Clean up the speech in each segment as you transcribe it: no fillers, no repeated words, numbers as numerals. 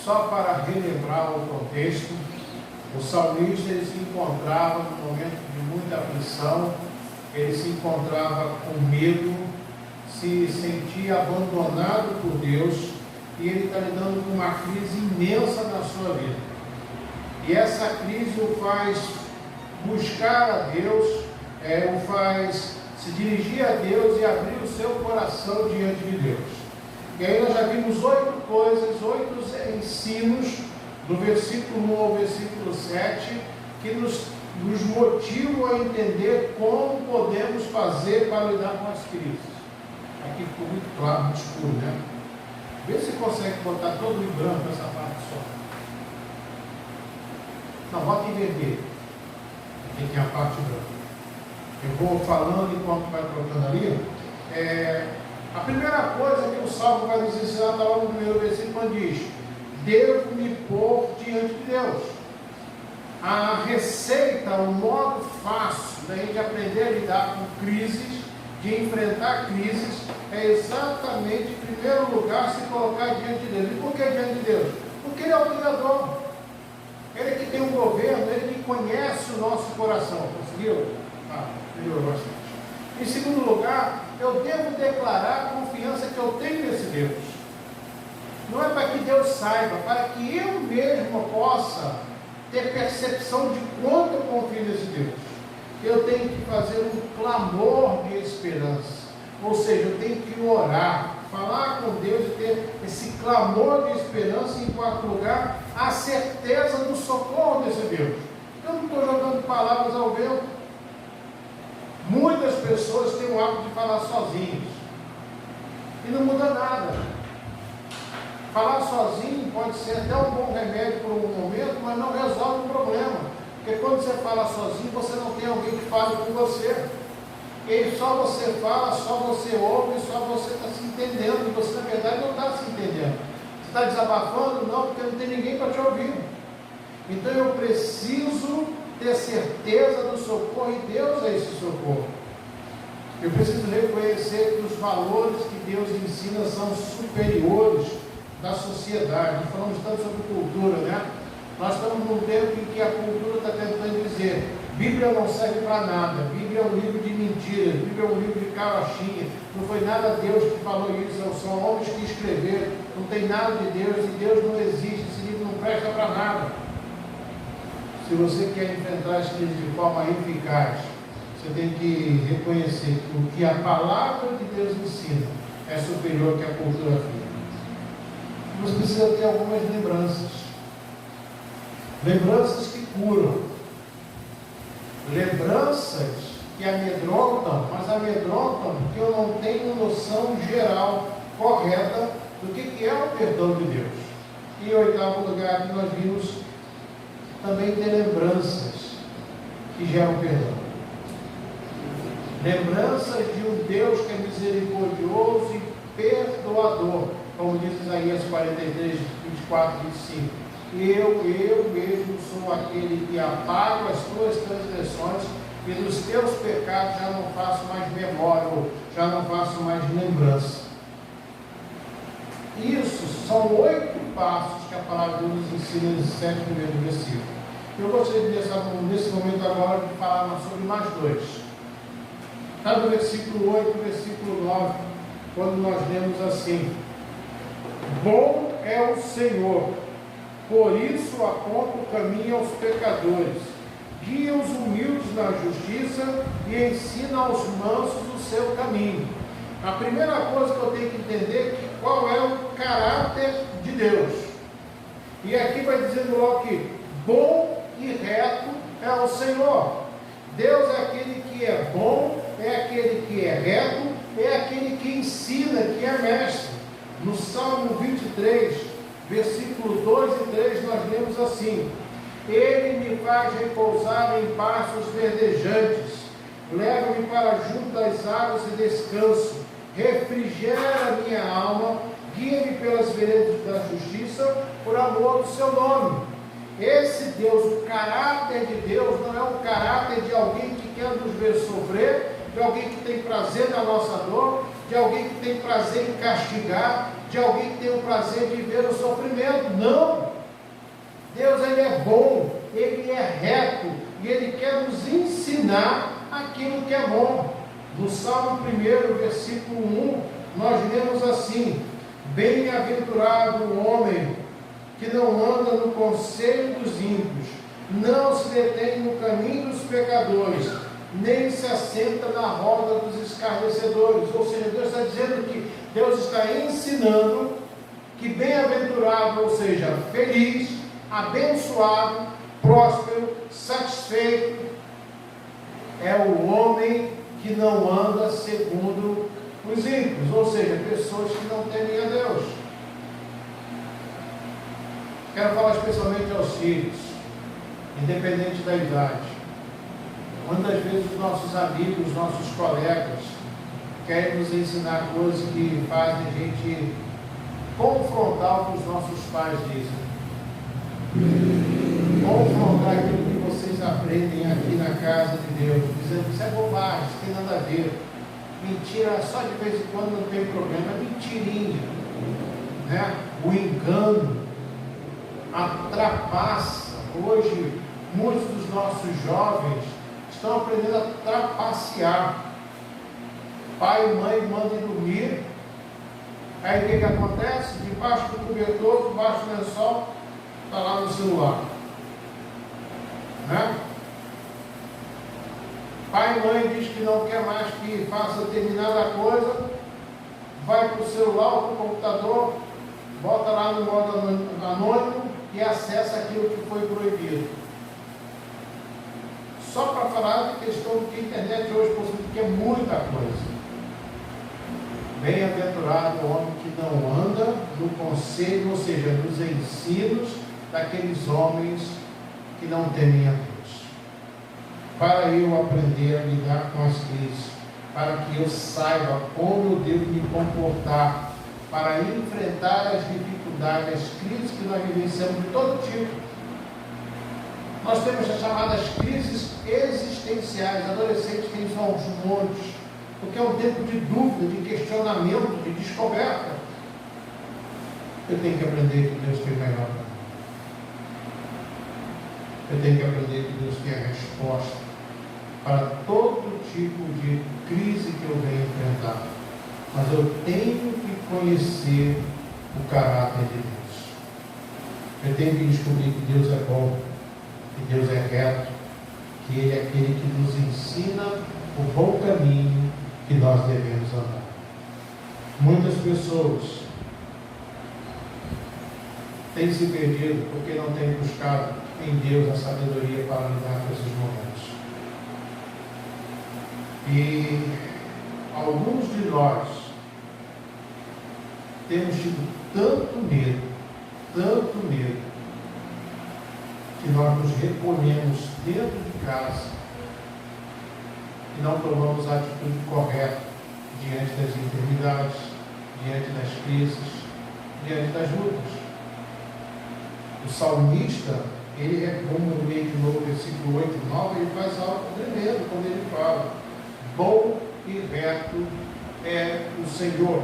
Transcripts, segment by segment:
Só para relembrar o contexto, o salmista ele se encontrava num momento de muita aflição, ele se encontrava com medo, se sentia abandonado por Deus e ele está lidando com uma crise imensa na sua vida. E essa crise o faz buscar a Deus, o faz se dirigir a Deus e abrir o seu coração diante de Deus. E aí nós já vimos 8 coisas, 8 ensinos, do versículo 1 ao versículo 7, que nos motivam a entender como podemos fazer para lidar com as crises. Aqui ficou muito claro, muito escuro, né? Vê se consegue botar todo em branco essa parte só. Não, bota em vermelho. Aqui tem a parte branca. Eu vou falando enquanto vai trocando ali. A primeira coisa que o Salmo vai nos ensinar está lá no primeiro versículo, quando diz: devo me pôr diante de Deus. A receita, o modo fácil da gente aprender a lidar com crises, de enfrentar crises, é exatamente, em primeiro lugar, se colocar diante de Deus. E por que diante de Deus? Porque Ele é o Criador. Ele que tem um governo, Ele que conhece o nosso coração. Conseguiu? Melhorou bastante. Em segundo lugar, eu devo declarar a confiança que eu tenho nesse Deus. Não é para que Deus saiba, para que eu mesmo possa ter percepção de quanto eu confio nesse Deus. Eu tenho que fazer um clamor de esperança. Ou seja, eu tenho que orar, falar com Deus e ter esse clamor de esperança. E, em quarto lugar, a certeza do socorro desse Deus. Eu não estou jogando palavras ao vento. Muitas pessoas têm o hábito de falar sozinhos e não muda nada. Falar sozinho pode ser até um bom remédio por um momento, mas não resolve o problema. Porque quando você fala sozinho, você não tem alguém que fale com você. E só você fala, só você ouve, só você está se entendendo. E você, na verdade, não está se entendendo. Você está desabafando? Não, porque não tem ninguém para te ouvir. Então eu preciso ter certeza do socorro, e Deus é esse socorro. Eu preciso reconhecer que os valores que Deus ensina são superiores da sociedade. Nós falamos tanto sobre cultura, né? Nós estamos num tempo em que a cultura está tentando dizer: Bíblia não serve para nada, Bíblia é um livro de mentiras, Bíblia é um livro de carochinha, não foi nada Deus que falou isso, são homens que escreveram, não tem nada de Deus, e Deus não existe, esse livro não presta para nada. Se você quer enfrentar as crises de forma eficaz, você tem que reconhecer que o que a palavra de Deus ensina é superior ao que a cultura afirma. Você precisa ter algumas lembranças. Lembranças que curam. Lembranças que amedrontam, mas amedrontam porque eu não tenho noção geral, correta, do que é o perdão de Deus. E em oitavo lugar, nós vimos também ter lembranças que geram perdão. Lembranças de um Deus que é misericordioso e perdoador, como diz Isaías 43, 24, 25. Eu mesmo sou aquele que apago as tuas transgressões e dos teus pecados já não faço mais memória, ou já não faço mais lembrança. Isso são 8 passos que a palavra de Deus nos ensina nesses 7 primeiros versículos. Eu gostaria nesse momento agora de falar sobre mais 2. Está no versículo 8 e versículo 9, quando nós lemos assim: bom é o Senhor, por isso aponta o caminho aos pecadores, guia os humildes na justiça e ensina aos mansos o seu caminho. A primeira coisa que eu tenho que entender é que qual é o caráter de Deus. E aqui vai dizendo logo que bom e reto é o Senhor. Deus é aquele que é bom, é aquele que é reto, é aquele que ensina, que é mestre. No Salmo 23, versículos 2 e 3, nós lemos assim: Ele me faz repousar em pastos verdejantes, leva-me para junto das águas e descanso, refrigera a minha alma, guia-me pelas veredas da justiça, por amor do seu nome. Esse Deus, o caráter de Deus, não é um caráter de alguém que quer nos ver sofrer, de alguém que tem prazer na nossa dor, de alguém que tem prazer em castigar, de alguém que tem o prazer de ver o sofrimento. Não! Deus, Ele é bom, Ele é reto, e Ele quer nos ensinar aquilo que é bom. No Salmo 1, versículo 1, nós lemos assim: bem-aventurado o homem que não anda no conselho dos ímpios, não se detém no caminho dos pecadores, nem se assenta na roda dos escarnecedores. Ou seja, Deus está dizendo que Deus está ensinando que bem-aventurado, ou seja, feliz, abençoado, próspero, satisfeito, é o homem que não anda segundo os ímpios, ou seja, pessoas que não temem a Deus. Quero falar especialmente aos filhos, independente da idade. Muitas vezes os nossos amigos, nossos colegas querem nos ensinar coisas que fazem a gente confrontar o que os nossos pais dizem. Confrontar aquilo que vocês aprendem aqui na casa de Deus, dizendo que isso é bobagem, isso tem nada a ver. Mentira, só de vez em quando não tem problema, é mentirinha, né? O engano, a trapaça. Hoje, muitos dos nossos jovens estão aprendendo a trapacear. Pai e mãe mandam dormir, aí o que acontece? Debaixo do cobertor, debaixo do lençol, está lá no celular, né? Pai e mãe diz que não quer mais que faça determinada coisa, vai para o celular ou para o computador, bota lá no modo anônimo e acessa aquilo que foi proibido. Só para falar de questão que a internet hoje possui, que é muita coisa. Bem-aventurado o homem que não anda no conselho, ou seja, nos ensinos daqueles homens que não temem a Deus. Para eu aprender a lidar com as crises, para que eu saiba como eu devo me comportar, para enfrentar as dificuldades, as crises que nós vivenciamos de todo tipo. Nós temos as chamadas crises existenciais. Adolescentes têm só uns montes, porque é um tempo de dúvida, de questionamento, de descoberta. Eu tenho que aprender que Deus tem o melhor para mim. Eu tenho que aprender que Deus tem a resposta para todo tipo de crise que eu venho enfrentar. Mas eu tenho que conhecer o caráter de Deus. Eu tenho que descobrir que Deus é bom, que Deus é reto, que Ele é aquele que nos ensina o bom caminho que nós devemos andar. Muitas pessoas têm se perdido porque não têm buscado em Deus a sabedoria para lidar com esses momentos. E alguns de nós temos tido tanto medo, que nós nos recolhemos dentro de casa e não tomamos a atitude correta diante das enfermidades, diante das crises, diante das lutas. O salmista, ele retoma no meio de novo, versículo 8 e 9, ele faz algo tremendo quando ele fala: bom e reto é o Senhor.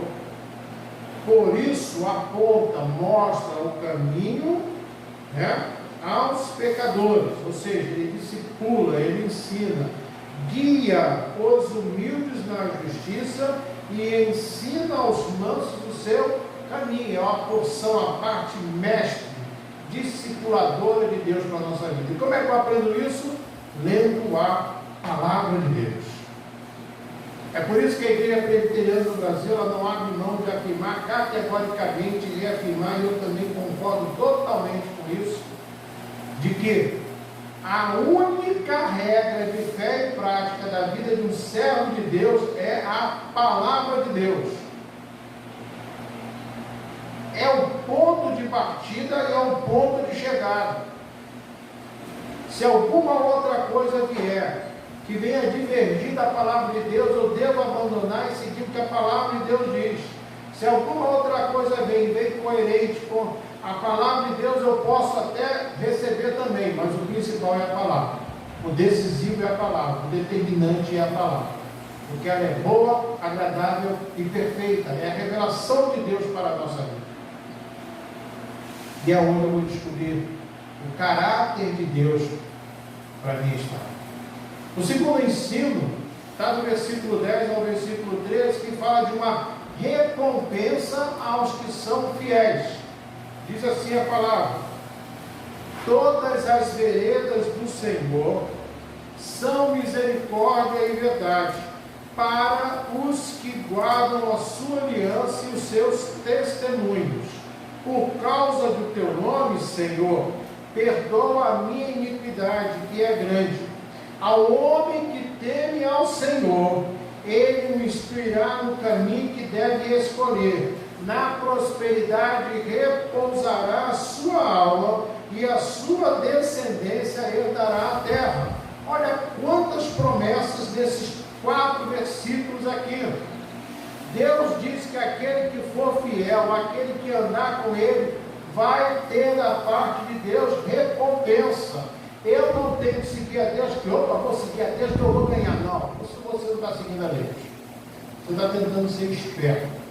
Por isso aponta, mostra o caminho, né, aos pecadores, ou seja, ele discipula, ele ensina, guia os humildes na justiça e ensina aos mansos o seu caminho. É uma porção, a parte mestre, discipuladora de Deus para a nossa vida. E como é que eu aprendo isso? Lendo a palavra de Deus. É por isso que a Igreja Presbiteriana no Brasil, ela não abre mão de afirmar categoricamente e reafirmar, e eu também concordo totalmente com isso, de que a única regra de fé e prática da vida de um servo de Deus é a palavra de Deus. É o ponto de partida e é o ponto de chegada. Se alguma outra coisa vier que venha divergir da palavra de Deus, eu devo abandonar e seguir o que a palavra de Deus diz. Se alguma outra coisa vem coerente com a palavra de Deus, eu posso até receber também, mas o principal é a palavra. O decisivo é a palavra, o determinante é a palavra. porque ela é boa, agradável e perfeita. É a revelação de Deus para a nossa vida. E é onde eu vou descobrir o caráter de Deus para mim estar. O segundo ensino está do versículo 10 ao versículo 13, que fala de uma recompensa aos que são fiéis. Diz assim a palavra: todas as veredas do Senhor são misericórdia e verdade para os que guardam a sua aliança e os seus testemunhos. Por causa do teu nome, Senhor, perdoa a minha iniquidade, que é grande. Ao homem que teme ao Senhor, ele o instruirá no caminho que deve escolher. Na prosperidade repousará a sua alma, e a sua descendência herdará a terra. Olha quantas promessas nesses 4 versículos aqui. Deus diz que aquele que for fiel, aquele que andar com Ele, vai ter da parte de Deus recompensa. Eu não tenho que seguir a Deus, que opa, vou seguir a Deus que eu vou ganhar. Não, você não está seguindo a Deus. Você está tentando ser esperto.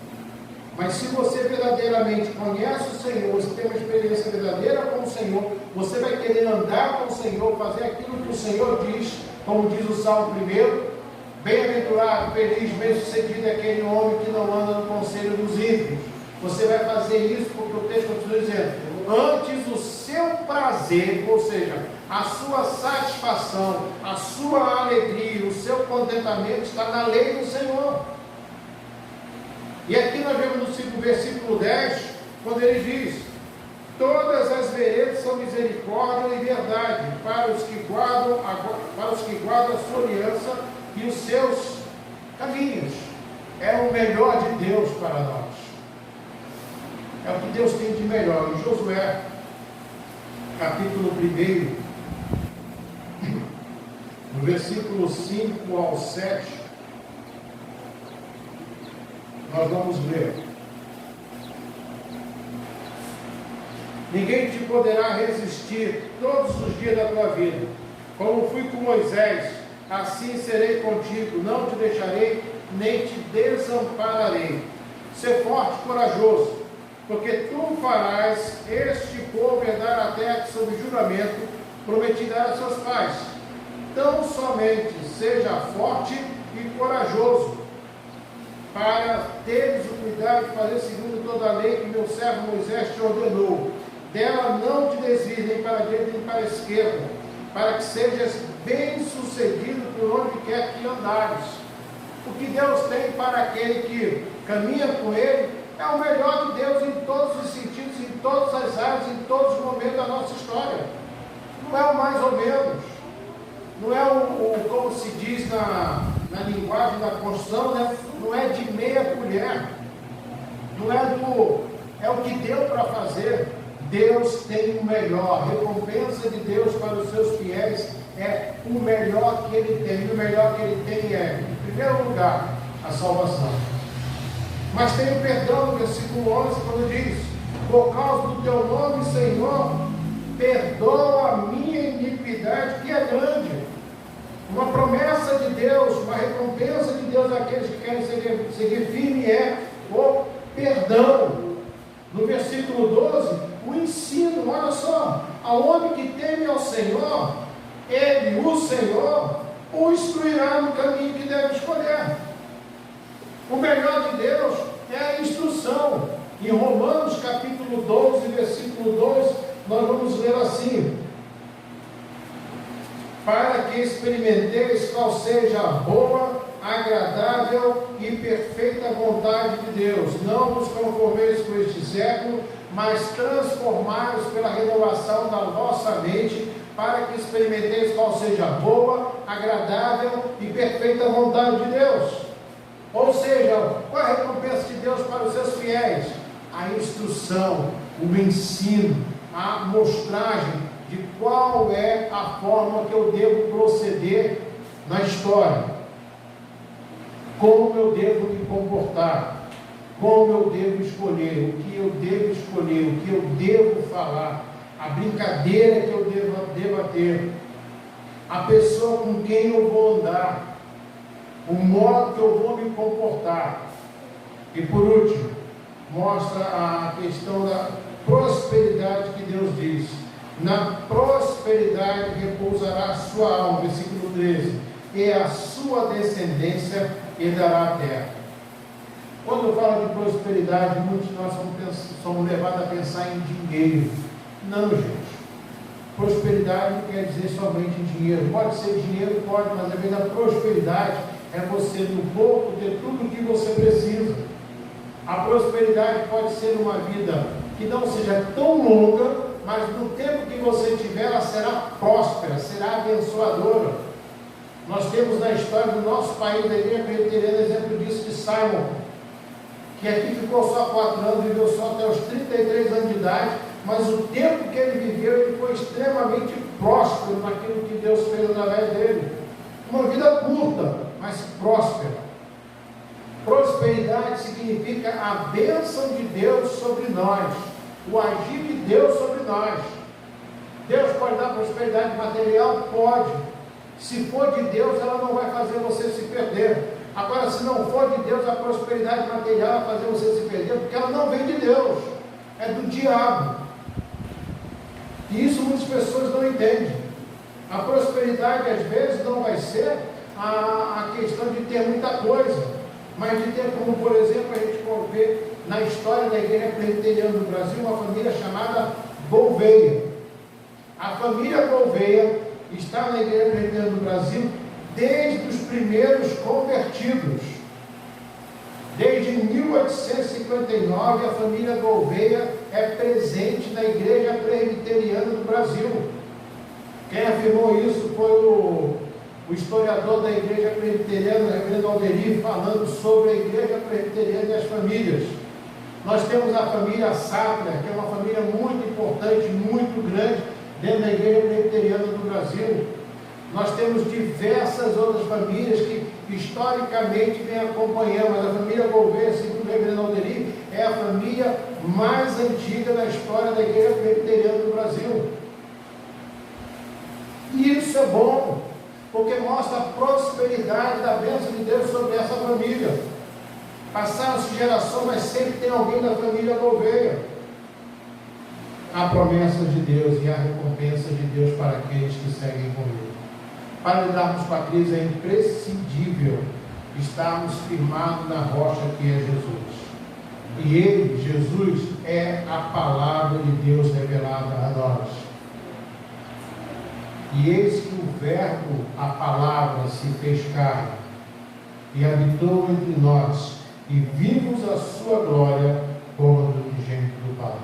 Mas se você verdadeiramente conhece o Senhor, você tem uma experiência verdadeira com o Senhor, você vai querer andar com o Senhor, fazer aquilo que o Senhor diz, como diz o Salmo 1. Bem-aventurado, feliz, bem-sucedido é aquele homem que não anda no conselho dos ímpios. Você vai fazer isso porque o texto continua dizendo: antes o seu prazer, ou seja, a sua satisfação, a sua alegria, o seu contentamento está na lei do Senhor. E aqui nós vemos no versículo 10, quando ele diz: todas as veredas são misericórdia e verdade para os que guardam a sua aliança e os seus caminhos. É o melhor de Deus para nós. É o que Deus tem de melhor. Em Josué, capítulo 1, no versículo 5 ao 7, nós vamos ler: ninguém te poderá resistir todos os dias da tua vida. Como fui com Moisés, assim serei contigo, não te deixarei, nem te desampararei. Ser forte e corajoso, porque tu farás este povo herdar a terra que, sob juramento, prometi dar a seus pais. Tão somente seja forte e corajoso, para teres o cuidado de fazer segundo toda a lei que meu servo Moisés te ordenou. Dela não te desvies nem para a direita nem para a esquerda, para que sejas bem-sucedido por onde quer que andares. O que Deus tem para aquele que caminha com Ele é o melhor de Deus em todos os sentidos, em todas as áreas, em todos os momentos da nossa história. Não é o mais ou menos, não é o como se diz na linguagem da construção, né? Não é de meia colher, não é o que deu para fazer. Deus tem o melhor. A recompensa de Deus para os seus fiéis é o melhor que Ele tem. E o melhor que Ele tem é, em primeiro lugar, a salvação. Mas tem o perdão no versículo 11, quando diz: por causa do teu nome, Senhor, perdoa a minha iniquidade, que é grande. Uma promessa de Deus, uma recompensa de Deus àqueles que querem seguir firme é o perdão. No versículo 12, o ensino, olha só: ao homem que teme ao Senhor, ele, o Senhor, o instruirá no caminho que deve escolher. O melhor de Deus é a instrução. Em Romanos capítulo 12, versículo 2, nós vamos ler assim: para que experimenteis qual seja a boa, agradável e perfeita vontade de Deus. Não vos conformeis com este século, mas transformai-vos pela renovação da vossa mente, para que experimenteis qual seja a boa, agradável e perfeita vontade de Deus. Ou seja, qual é a recompensa de Deus para os seus fiéis? A instrução, o ensino, a mostragem de qual é a forma que eu devo proceder na história, como eu devo me comportar, como eu devo escolher, o que eu devo escolher, o que eu devo falar, a brincadeira que eu devo ter, a pessoa com quem eu vou andar. o modo que eu vou me comportar. E por último, mostra a questão da prosperidade que Deus diz. Na prosperidade repousará a sua alma, versículo 13, e a sua descendência herdará a terra. Quando eu falo de prosperidade, muitos de nós somos levados a pensar em dinheiro. Não, gente. Prosperidade não quer dizer somente dinheiro. Pode ser dinheiro, pode, mas a verdadeira prosperidade é você no pouco ter tudo o que você precisa. A prosperidade pode ser uma vida que não seja tão longa, mas no tempo que você tiver, ela será próspera, será abençoadora. Nós temos na história do nosso país, da igreja presbiteriana, exemplo disso de Simon, que aqui ficou só 4 anos, viveu só até os 33 anos de idade, mas o tempo que ele viveu, ele foi extremamente próspero naquilo que Deus fez através dele. Uma vida curta, mas próspera. Prosperidade significa a bênção de Deus sobre nós, o agir de Deus sobre nós. Deus pode dar prosperidade material? Pode. Se for de Deus, ela não vai fazer você se perder. Agora, se não for de Deus, a prosperidade material vai fazer você se perder, porque ela não vem de Deus, é do diabo. E isso muitas pessoas não entendem. A prosperidade, às vezes, não vai ser a questão de ter muita coisa, mas de ter, como por exemplo, a gente pode ver na história da igreja presbiteriana do Brasil, uma família chamada Gouveia. A família Gouveia está na igreja presbiteriana do Brasil desde os primeiros convertidos. Desde 1859, a família Gouveia é presente na igreja presbiteriana do Brasil. Quem afirmou isso foi o historiador da igreja presbiteriana, reverendo Alderi, falando sobre a igreja presbiteriana e as famílias. Nós temos a família Sattler, que é uma família muito importante, muito grande, dentro da igreja presbiteriana do Brasil. Nós temos diversas outras famílias que historicamente vêm acompanhando, mas a família Gouveia, segundo o reverendo Alderi, é a família mais antiga da história da igreja presbiteriana do Brasil. E isso é bom, porque mostra a prosperidade da bênção de Deus sobre essa família. Passaram-se gerações, mas sempre tem alguém da família Gouveia. A promessa de Deus e a recompensa de Deus para aqueles que seguem com Ele. Para lidarmos com a crise é imprescindível estarmos firmados na rocha que é Jesus. E Ele, Jesus, é a palavra de Deus revelada a nós. E eis que o verbo, a palavra, se fez carne e habitou entre nós, e vimos a sua glória como a do unigênito do Pai.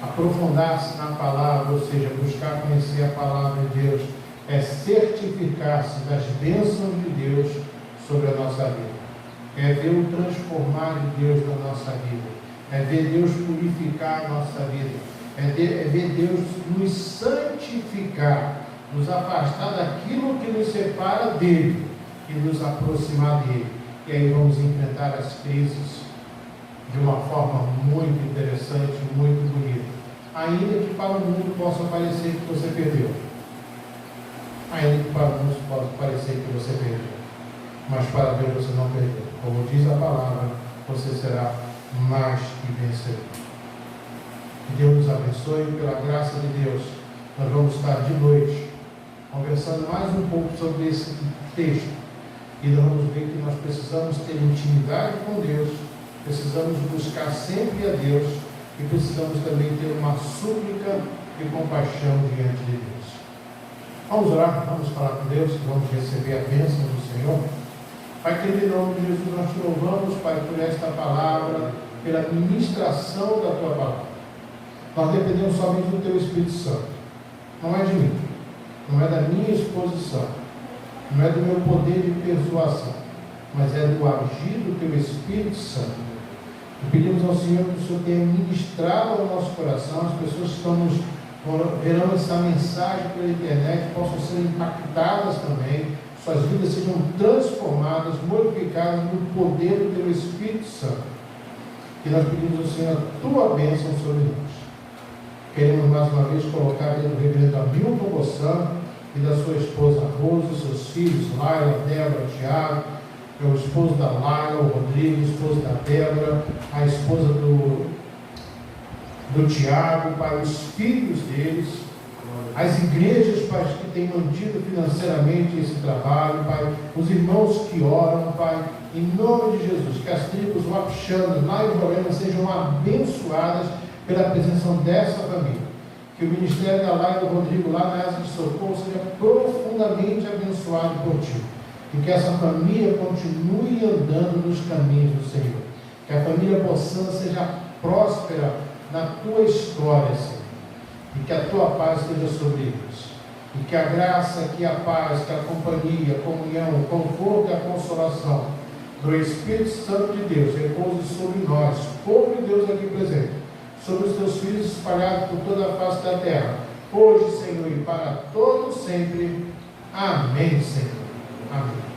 Aprofundar-se na palavra, ou seja, buscar conhecer a palavra de Deus, é certificar-se das bênçãos de Deus sobre a nossa vida. É ver o transformar de Deus na nossa vida. É ver Deus purificar a nossa vida. É ver Deus nos santificar, nos afastar daquilo que nos separa dele e nos aproximar dele. E aí vamos enfrentar as crises de uma forma muito interessante, muito bonita. Ainda que para o mundo possa parecer que você perdeu. Ainda que para o mundo possa parecer que você perdeu. Mas para Deus você não perdeu. Como diz a palavra, você será mais que vencedor. Que Deus nos abençoe, pela graça de Deus. Nós vamos estar de noite conversando mais um pouco sobre esse texto. E nós vamos ver que nós precisamos ter intimidade com Deus, precisamos buscar sempre a Deus e precisamos também ter uma súplica e compaixão diante de Deus. Vamos orar, vamos falar com Deus, vamos receber a bênção do Senhor. Pai querido, em nome de Jesus, nós te louvamos, Pai, por esta palavra, pela ministração da tua palavra. Nós dependemos somente do teu Espírito Santo. Não é de mim, não é da minha exposição, não é do meu poder de persuasão, mas é do agir do teu Espírito Santo. E pedimos ao Senhor que o Senhor tenha ministrado ao nosso coração, as pessoas que estão verão essa mensagem pela internet possam ser impactadas também, suas vidas sejam transformadas, modificadas no poder do teu Espírito Santo. E nós pedimos ao Senhor a tua bênção sobre nós. Queremos mais uma vez colocar dentro do reverendo Hamilton Bossano e da sua esposa Rose, seus filhos, Laila, Débora, Tiago, o esposo da Laila, o Rodrigo, o esposo da Débora, a esposa do Tiago, Pai, os filhos deles, as igrejas, Pai, que têm mantido financeiramente esse trabalho, Pai, os irmãos que oram, Pai, em nome de Jesus, que as tribos Wapixana, lá em Roraima, sejam abençoadas pela presença dessa família. Que o ministério da Laila e do Rodrigo lá na Asa de Socorro seja profundamente abençoado por Ti. E que essa família continue andando nos caminhos do Senhor. Que a família Bossana seja próspera na Tua história, Senhor. E que a Tua paz esteja sobre eles. E que a graça, que a paz, que a companhia, a comunhão, o conforto e a consolação do Espírito Santo de Deus repouse sobre nós, povo de Deus aqui presente, sobre os Teus filhos espalhados por toda a face da terra, hoje, Senhor, e para todos sempre. Amém, Senhor. Amém.